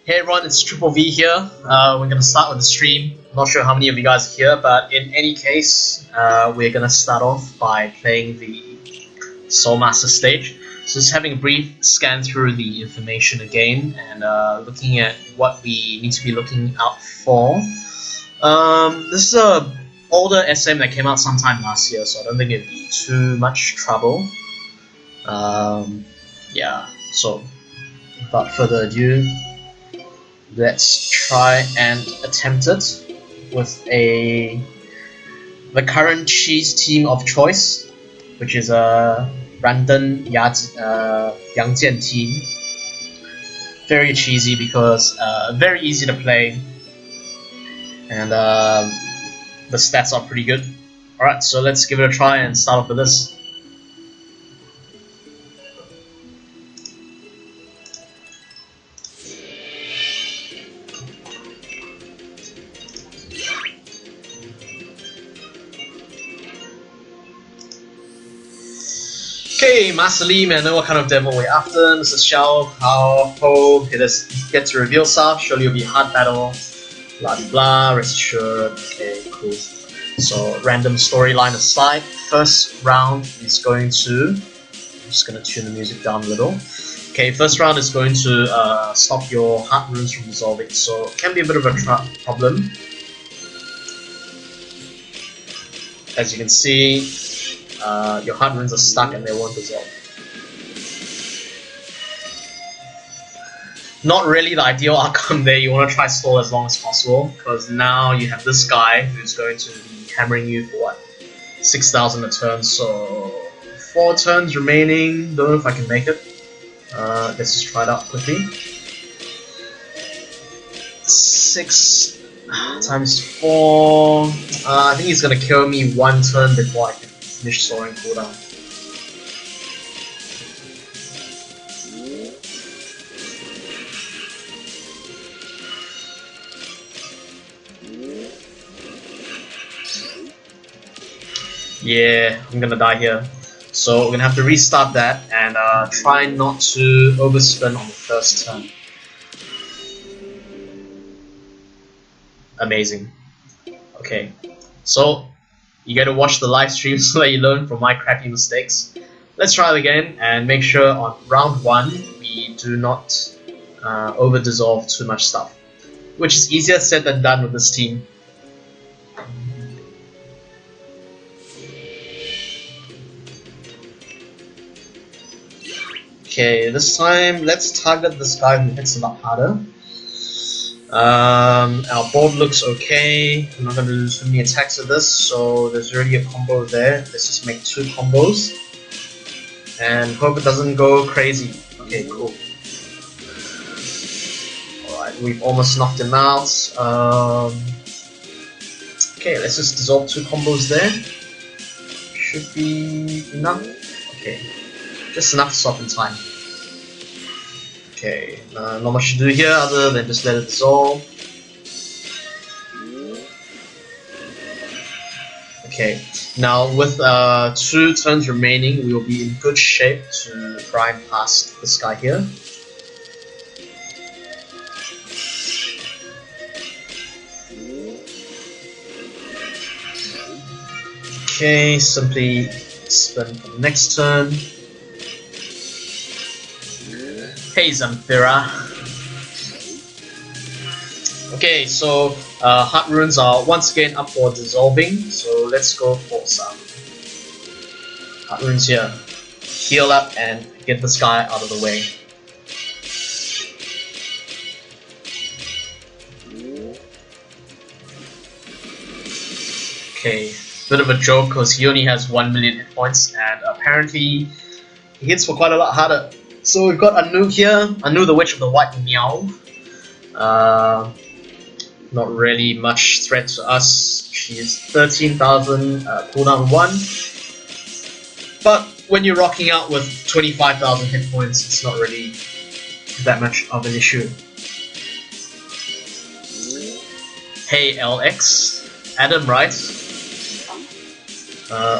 Hey everyone, it's Triple V here. We're gonna start with the stream. Not sure how many of you guys are here, but in any case, we're gonna start off by playing the Soul Master stage. So just having a brief scan through the information again and looking at what we need to be looking out for. This is a older SM that came out sometime last year, so I don't think it'd be too much trouble. Yeah, so without further ado, let's try and attempt it with the current cheese team of choice, which is a Random Yangjian team. Very cheesy because very easy to play, and the stats are pretty good. Alright, so let's give it a try and start off with this. Okay, Master Lee, man, know what kind of devil we're after. Mrs. Xiao, Hao, Ho, okay, let's get to reveal stuff. Surely it'll be a hard battle. Blah blah blah, rest assured. Okay, cool. So, random storyline aside, first round is going to. I'm just gonna tune the music down a little. Okay, first round is going to stop your heart runes from dissolving, so it can be a bit of a problem. As you can see, your heart runes are stuck and they won't dissolve. Not really the ideal outcome there. You want to try stall as long as possible, because now you have this guy who's going to be hammering you for what? 6,000 a turn, so 4 turns remaining. Don't know if I can make it. Let's just try it out quickly. 6 times 4. I think he's gonna kill me 1 turn before I can finish soaring cooldown. Yeah, I'm gonna die here. So we're gonna have to restart that and try not to overspend on the first turn. Amazing. Okay, so you gotta watch the live stream so that you learn from my crappy mistakes. Let's try it again and make sure on round 1 we do not over dissolve too much stuff, which is easier said than done with this team. Okay, this time let's target this guy who hits a lot harder. Our board looks okay. I'm not going to do too many attacks with this, so there's already a combo there. Let's just make 2 combos and hope it doesn't go crazy. Okay, cool. Alright, we've almost knocked him out. Okay, let's just dissolve 2 combos there. Should be enough. Okay, just enough to stop in time. Okay, not much to do here other than just let it dissolve. Okay, now with 2 turns remaining, we will be in good shape to grind past this guy here. Okay, simply spend for the next turn. Hey Zamfira. Okay, so heart runes are once again up for dissolving, so let's go for some heart runes here. Heal up and get this guy out of the way. Okay, bit of a joke because he only has 1 million hit points and apparently he hits for quite a lot harder. So we've got Anu here, Anu the Witch of the White Meow. Not really much threat to us. She is 13,000 cooldown 1. But when you're rocking out with 25,000 hit points, it's not really that much of an issue. Hey LX, Adam, right?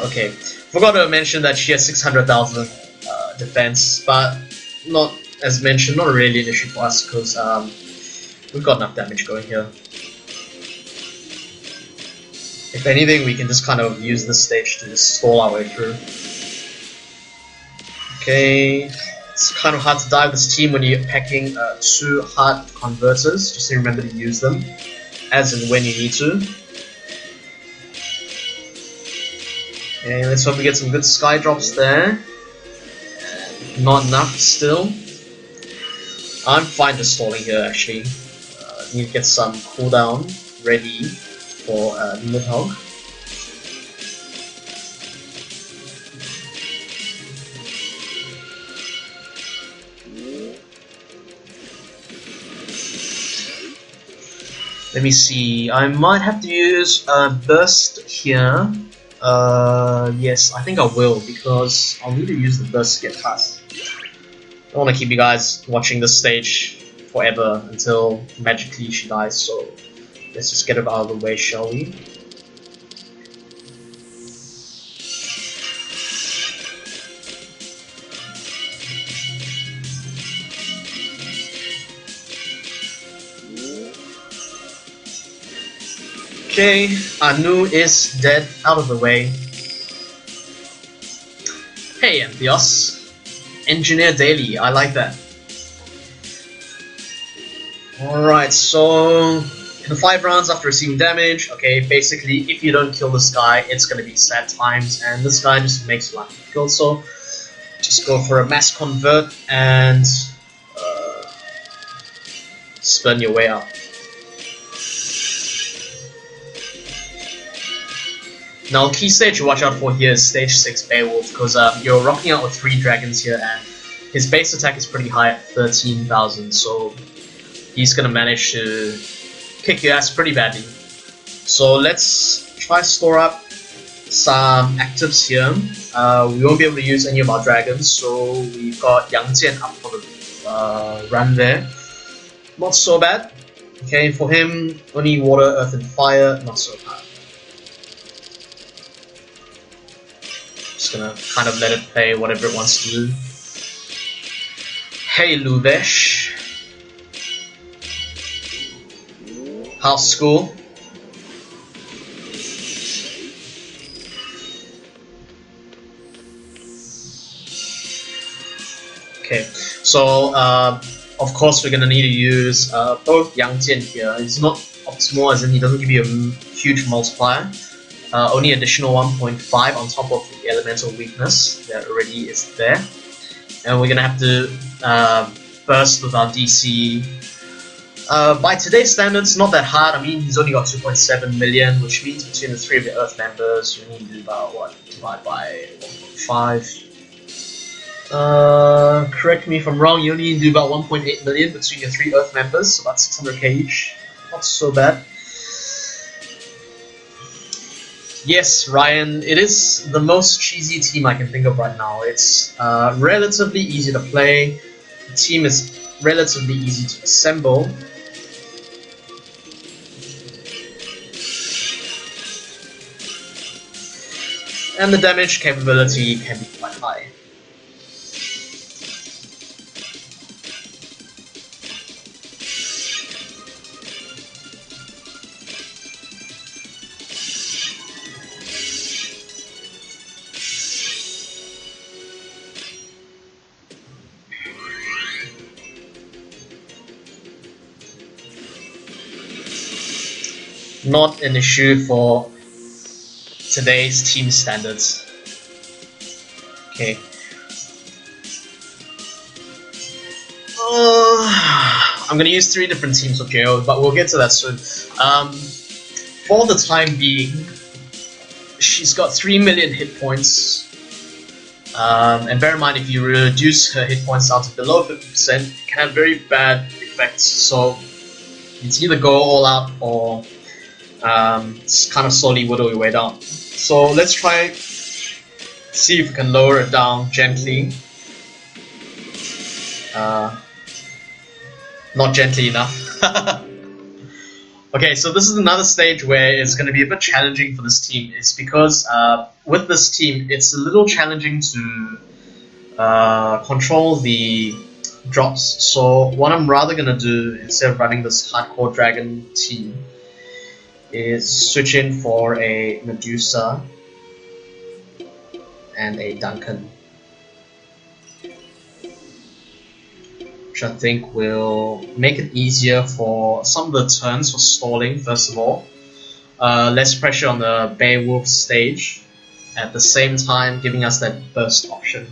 Okay, forgot to mention that she has 600,000 defense, but not as mentioned, not really an issue for us because we've got enough damage going here. If anything, we can just kind of use this stage to just stall our way through. Okay, it's kind of hard to dive this team when you're packing 2 hard converters. Just remember to use them as and when you need to. Okay, let's hope we get some good sky drops there. Not enough still. I'm fine just stalling here actually. Need to get some cooldown ready for Nidhogg. Let me see, I might have to use Burst here. Yes, I think I will, because I'll need to use the Burst to get past. I don't want to keep you guys watching this stage forever until magically she dies, so let's just get it out of the way, shall we? Okay, Anu is dead, out of the way. Hey, ToS. Engineer daily, I like that. Alright, so in the 5 rounds after receiving damage, okay, basically if you don't kill this guy, it's gonna be sad times, and this guy just makes life difficult, so just go for a mass convert and spin your way out. Now, key stage to watch out for here is stage 6 Beowulf, because you're rocking out with 3 dragons here, and his base attack is pretty high at 13,000, so he's gonna manage to kick your ass pretty badly. So let's try to store up some actives here. We won't be able to use any of our dragons, so we've got Yang Jian up for the run there. Not so bad. Okay, for him, only water, earth, and fire, not so bad. Just gonna kind of let it play whatever it wants to do. Hey Luvesh. How's school? Okay, so of course we're gonna need to use both Yang Jian here. It's not optimal as in he doesn't give you a huge multiplier. Only additional 1.5 on top of the elemental weakness that already is there. And we're gonna have to burst with our DC. By today's standards, not that hard. I mean, he's only got 2.7 million, which means between the 3 of the Earth members, you need to do about, what, divide by 1.5. Correct me if I'm wrong, you only need to do about 1.8 million between your 3 Earth members, so about 600k each. Not so bad. Yes, Ryan, it is the most cheesy team I can think of right now. It's relatively easy to play, the team is relatively easy to assemble. And the damage capability can be quite high. Not an issue for today's team standards. Okay. I'm gonna use 3 different teams of JO, but we'll get to that soon. For the time being, she's got 3 million hit points. And bear in mind, if you reduce her hit points down to below 50%, it can have very bad effects. So it's either go all out or just kind of slowly whittle your way down. So let's try see if we can lower it down gently. Not gently enough. Okay, so this is another stage where it's going to be a bit challenging for this team. It's because with this team, it's a little challenging to control the drops. So what I'm rather gonna do, instead of running this hardcore dragon team, is switch in for a Medusa and a Duncan, which I think will make it easier for some of the turns for stalling. First of all, less pressure on the Beowulf stage, at the same time giving us that burst option.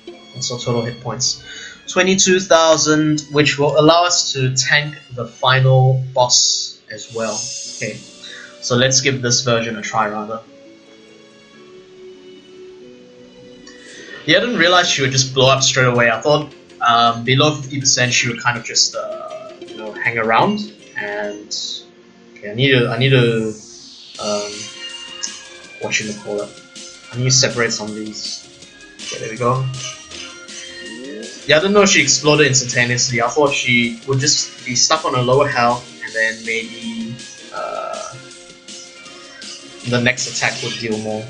And so total hit points 22,000, which will allow us to tank the final boss as well. Okay, so let's give this version a try rather. Yeah, I didn't realize she would just blow up straight away. I thought below 50% she would kind of just you know, hang around. And okay, I need to what should I call it? I need to separate some of these. Okay, there we go. Yeah, I didn't know she exploded instantaneously. I thought she would just be stuck on a lower health, and then maybe the next attack would deal more.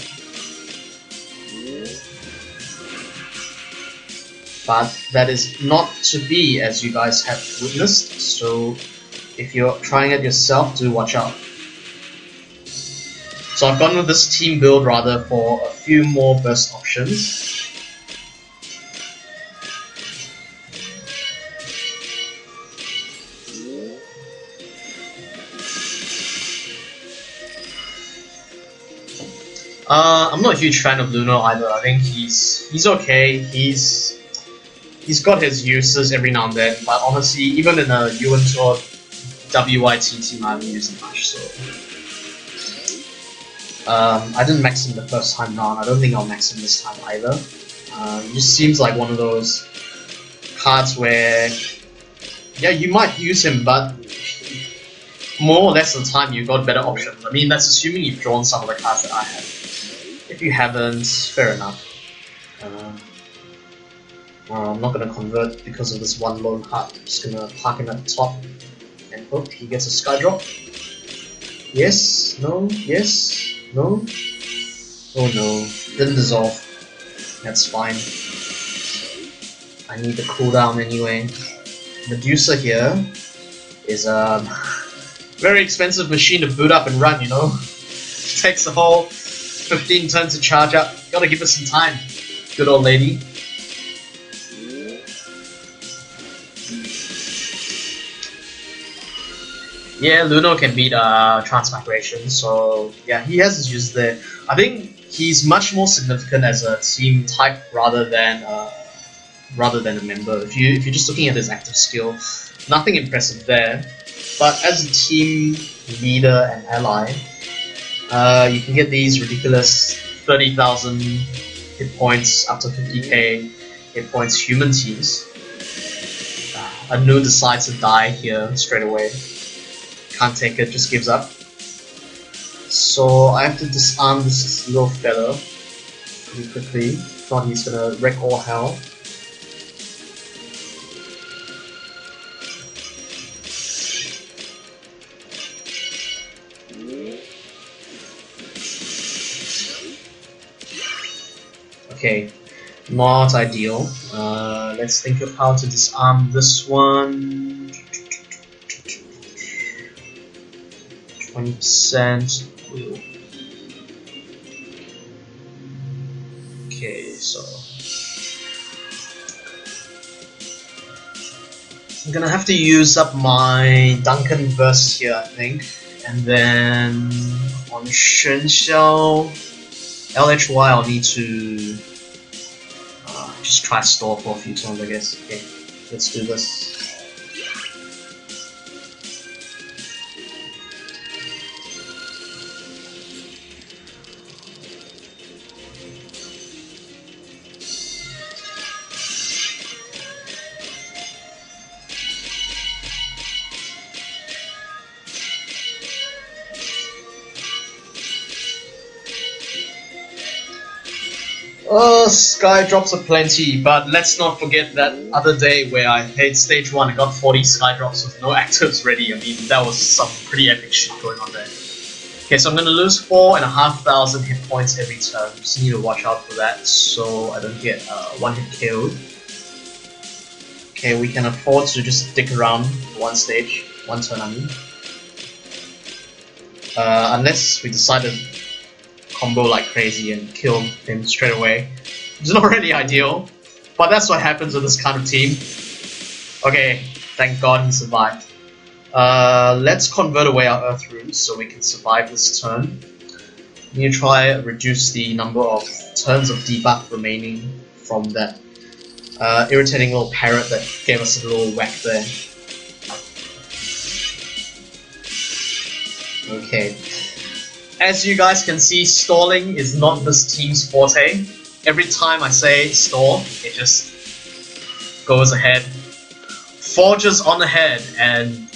But that is not to be, as you guys have witnessed, so if you're trying it yourself, do watch out. So I've gone with this team build rather for a few more burst options. I'm not a huge fan of Luno either. I think he's okay. He's got his uses every now and then, but honestly, even in a UN Tour WIT team, I haven't used him much. So I didn't max him the first time round. I don't think I'll max him this time either. It just seems like one of those cards where, yeah, you might use him, but more or less of the time you've got better options. I mean, that's assuming you've drawn some of the cards that I have. If you haven't, fair enough. I'm not going to convert because of this one lone heart. I'm just going to park him at the top and hope he gets a sky drop. Yes, no, yes, no. Oh no, didn't dissolve. That's fine. I need the cooldown anyway. Medusa here is a very expensive machine to boot up and run, you know. Takes the whole 15 turns to charge up. Gotta give it some time. Good old lady. Yeah, Luno can beat Transmigration, so yeah, he has his use there. I think he's much more significant as a team type rather than a member. If you're just looking at his active skill, nothing impressive there. But as a team leader and ally, you can get these ridiculous 30,000 hit points up to 50k hit points human teams. Anu decides to die here straight away. Can't take it, just gives up. So I have to disarm this little fella pretty quickly. If not, he's gonna wreck all hell. Okay, not ideal. Let's think of how to disarm this one. 20%. Okay, so I'm gonna have to use up my Duncan burst here, I think, and then on Shenxiao LHY I'll need to just try stall for a few turns, I guess. Okay, let's do this. Sky drops are plenty, but let's not forget that other day where I played stage 1 and got 40 sky drops with no actives ready. I mean, that was some pretty epic shit going on there. Okay, so I'm gonna lose 4,500 hit points every turn. Just need to watch out for that so I don't get one hit killed. Okay, we can afford to just stick around one stage, one turn I mean. Unless we decide to combo like crazy and kill him straight away. It's not really ideal, but that's what happens with this kind of team. Okay, thank God he survived. Let's convert away our Earth Runes so we can survive this turn. We need to try reduce the number of turns of debuff remaining from that irritating little parrot that gave us a little whack there. Okay. As you guys can see, stalling is not this team's forte. Every time I say stall, it just goes ahead, forges on ahead, and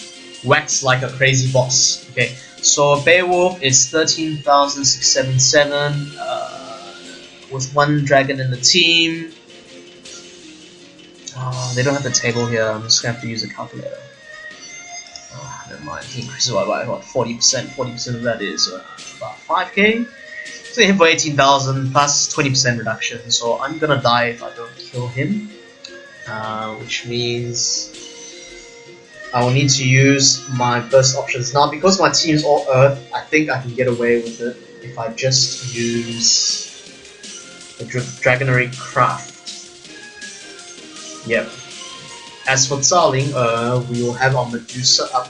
whacks like a crazy boss. Okay, so Beowulf is 13,677 with one dragon in the team. They don't have the table here, I'm just gonna have to use a calculator. Never mind, it increases by what, 40%? 40% of that is about 5k. So hit for 18,000 plus 20% reduction, so I'm gonna die if I don't kill him. Which means I will need to use my burst options. Now, because my team is all Earth, I think I can get away with it if I just use the Dragonary Craft. Yep. As for Zaling, we will have our Medusa up.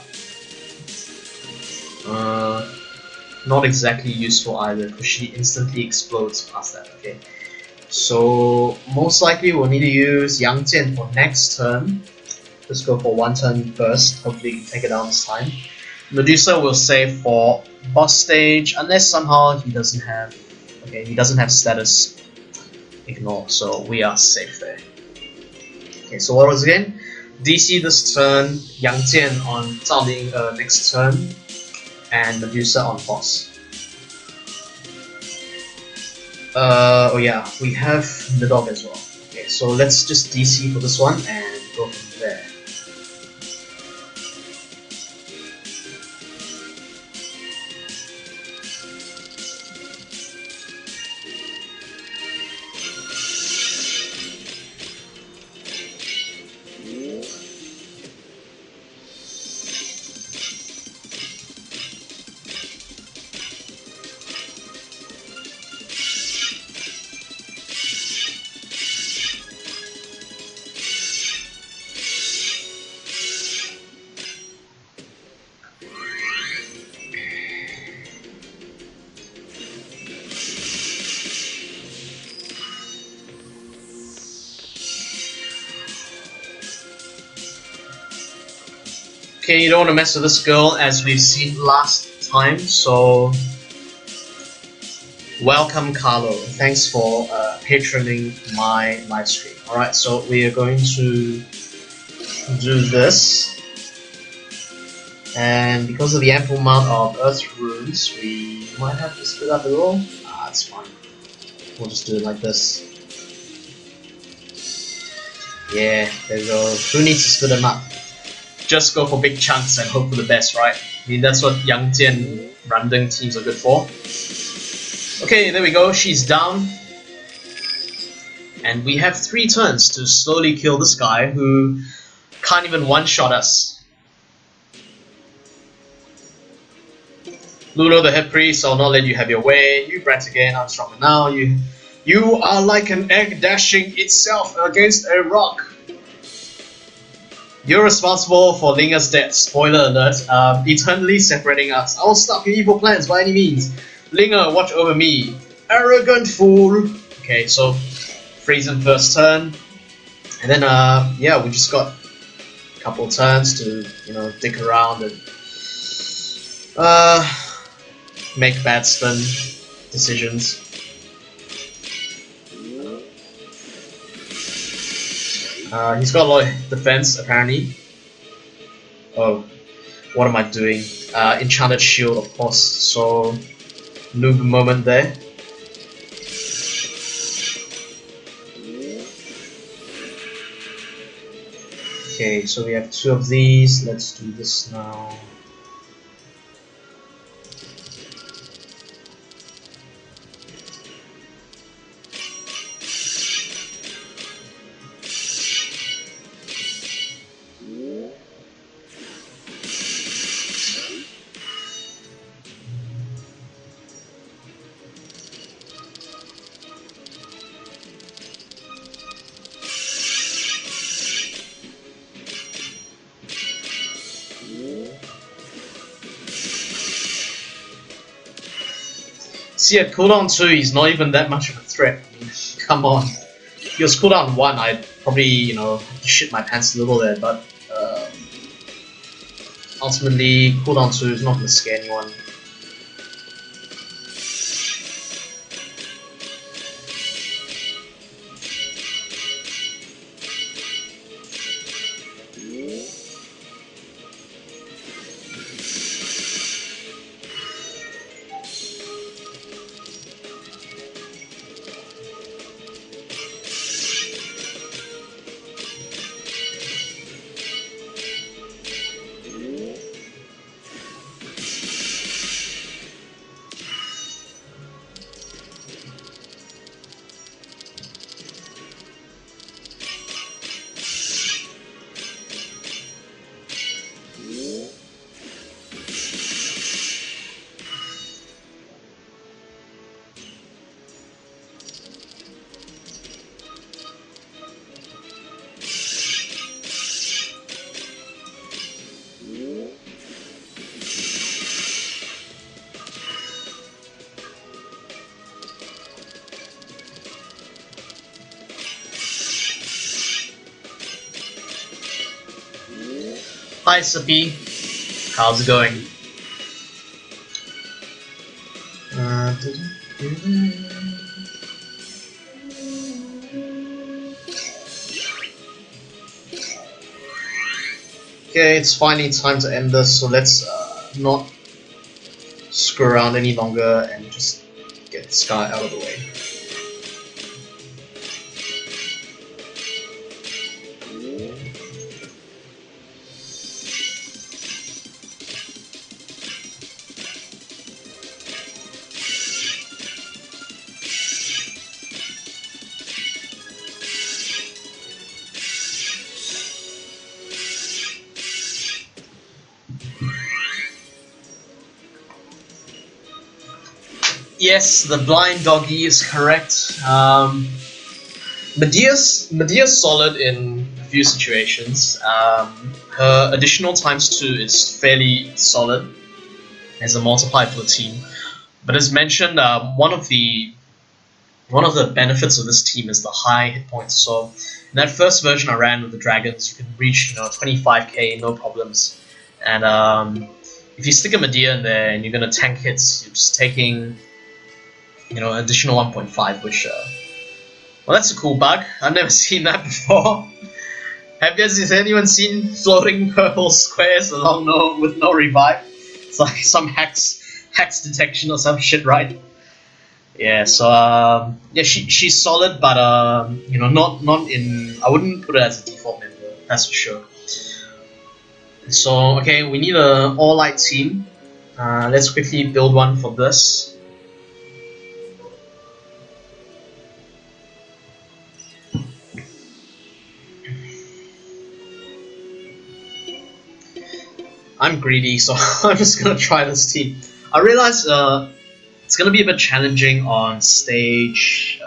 Not exactly useful either, because she instantly explodes past that. Okay. So most likely we'll need to use Yang Jian for next turn. Let's go for one turn burst. Hopefully we can take it down this time. Medusa will save for boss stage unless somehow he doesn't have. Okay, he doesn't have status. Ignore. So we are safe there. Okay, so what was it again? DC this turn, Yang Jian on Zaling next turn, and Medusa on boss. Oh yeah, we have the dog as well. Okay, so let's just DC for this one and go from there. Okay, you don't want to mess with this girl as we've seen last time, so welcome Carlo. Thanks for patroning my live stream. Alright, so we are going to do this. And because of the ample amount of Earth Runes, we might have to split up a little. That's fine. We'll just do it like this. Yeah, there we go. Who needs to split them up? Just go for big chunks and hope for the best, right? I mean, that's what Yang Jian Randeng teams are good for. Okay, there we go, she's down. And we have 3 turns to slowly kill this guy who can't even one-shot us. Luno the Head Priest, I'll not let you have your way. You brats again, I'm stronger now. You are like an egg dashing itself against a rock. You're responsible for Linga's death, spoiler alert, eternally separating us. I will stop your evil plans by any means. Linga, watch over me. Arrogant fool! Okay, so freeze him first turn. And then, yeah, we just got a couple turns to, you know, dick around and make bad spin decisions. He's got a lot of defense, apparently. Oh, what am I doing? Enchanted Shield, of course, so noob moment there. Okay, so we have 2 of these. Let's do this now. See, at cooldown 2, he's not even that much of a threat. I mean, come on. If he was cooldown 1, I'd probably, you know, shit my pants a little there, but ultimately, cooldown 2 is not going to scare anyone. Hi Sapi, how's it going? Okay, it's finally time to end this, so let's not screw around any longer and just get this guy out of the way. Yes, the blind doggy is correct. Medea's solid in a few situations. Her additional ×2 is fairly solid as a multiplier for the team. But as mentioned, one of the benefits of this team is the high hit points. So in that first version I ran with the dragons, you can reach 25k no problems. And if you stick a Medea in there and you're gonna tank hits, you're just taking additional 1.5, which well, that's a cool bug. I've never seen that before. Has anyone seen floating purple squares along with no revive? It's like some hex detection or some shit, right? Yeah, so yeah, she's solid, but not in. I wouldn't put it as a default member, that's for sure. So okay, we need an all-light team. Let's quickly build one for this. I'm greedy, so I'm just gonna try this team. I realize it's gonna be a bit challenging on stage.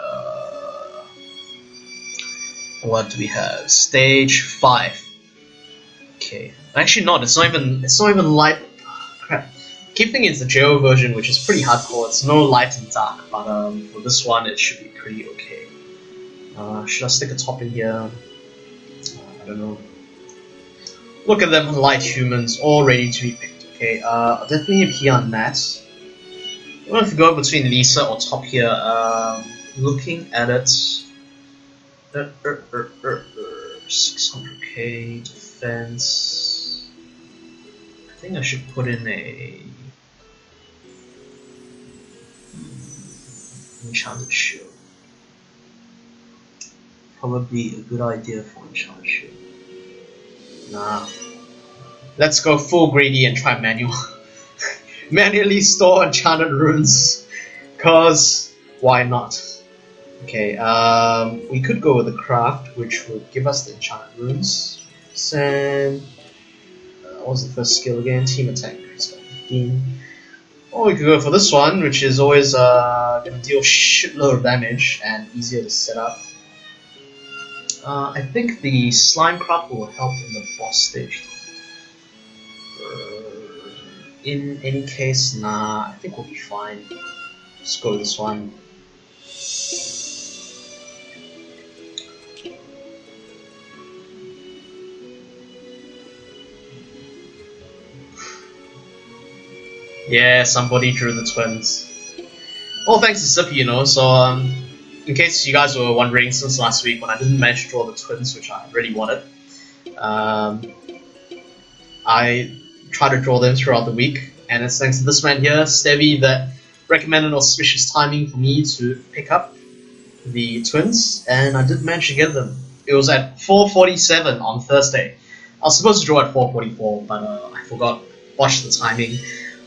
What do we have? Stage 5. Okay, actually not. It's not even light. Crap. Keep thinking it's the JO version, which is pretty hardcore. It's no light and dark, but for this one it should be pretty okay. Should I stick a top in here? I don't know. Look at them, light humans, all ready to be picked. Okay, definitely appear on that. I don't know if you go between Lisa or top here. Looking at it, 600k defense. I think I should put in a enchanted shield. Probably a good idea for enchanted shield. Nah. Let's go full greedy and try manually store enchanted runes. Cause why not? Okay, we could go with the craft, which would give us the enchanted runes. Sand. What was the first skill again? Team attack. It's got 15. Or we could go for this one, which is always gonna deal shitload of damage and easier to set up. I think the slime craft will help in the boss stage. In any case, nah, I think we'll be fine. Let's go with this one. Yeah, somebody drew the twins. Well, thanks to Sippy, you know. So, in case you guys were wondering, since last week when I didn't manage to draw the twins, which I really wanted, I tried to draw them throughout the week, and it's thanks to this man here, Stevie, that recommended auspicious timing for me to pick up the twins, and I did manage to get them. It was at 4:47 on Thursday. I was supposed to draw at 4:44, but I forgot, watched the timing.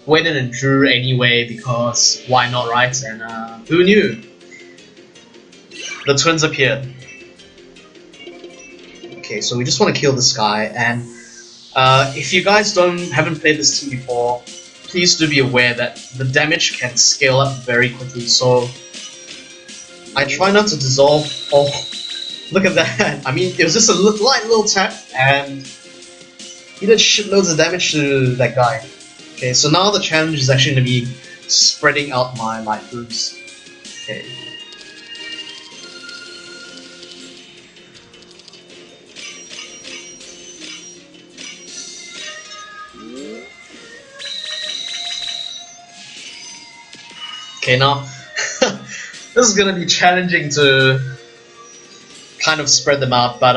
Went in and drew anyway because why not, right? And who knew? The twins appeared. Okay, so we just want to kill this guy, and if you guys haven't played this team before, please do be aware that the damage can scale up very quickly. So I try not to dissolve. Oh, look at that! I mean, it was just a light little tap, and he did shitloads of damage to that guy. Okay, so now the challenge is actually going to be spreading out my light runes. Okay. Okay, now this is going to be challenging to kind of spread them out, but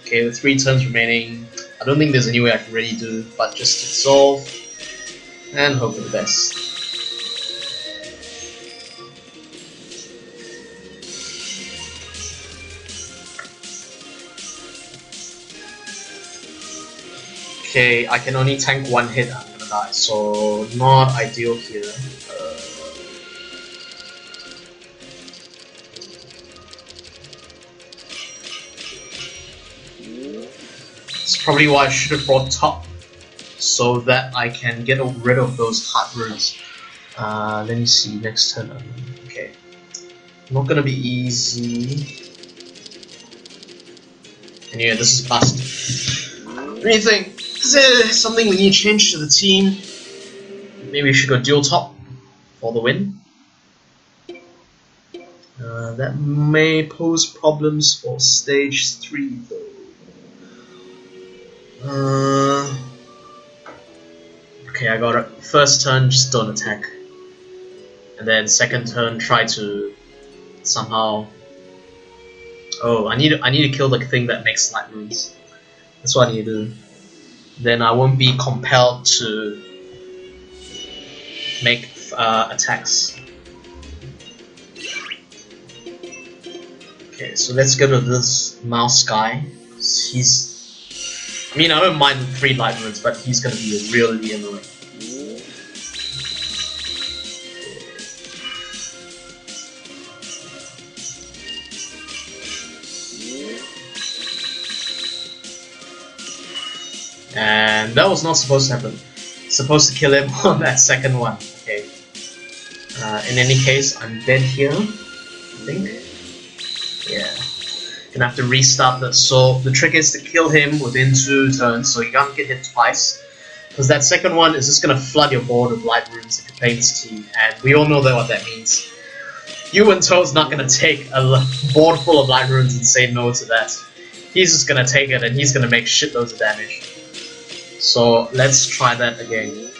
okay, with 3 turns remaining, I don't think there's any way I can really do, but just dissolve and hope for the best. Okay, I can only tank 1 hit, I'm gonna die, so not ideal here. It's probably why I should have brought top, so that I can get rid of those hard runes. Let me see, next turn. Okay, not gonna be easy. Anyway, this is bust. What do you think? Is there something we need to change to the team? Maybe we should go dual top for the win. That may pose problems for stage 3 though. Okay, I got it. First turn, just don't attack. And then second turn, try to somehow... Oh, I need to kill the thing that makes light runes. That's what I need to do. Then I won't be compelled to make attacks. Okay, so let's go to this mouse guy. I mean, I don't mind 3 light runes, but he's gonna be really annoying. And that was not supposed to happen. Supposed to kill him on that second one. Okay. In any case, I'm dead here, I think. Yeah. Gonna have to restart that. So the trick is to kill him within 2 turns, so you can't get hit twice. Because that second one is just gonna flood your board with light runes if you play this team, and we all know what that means. You and ToS not gonna take a board full of light runes and say no to that. He's just gonna take it and he's gonna make shitloads of damage. So let's try that again.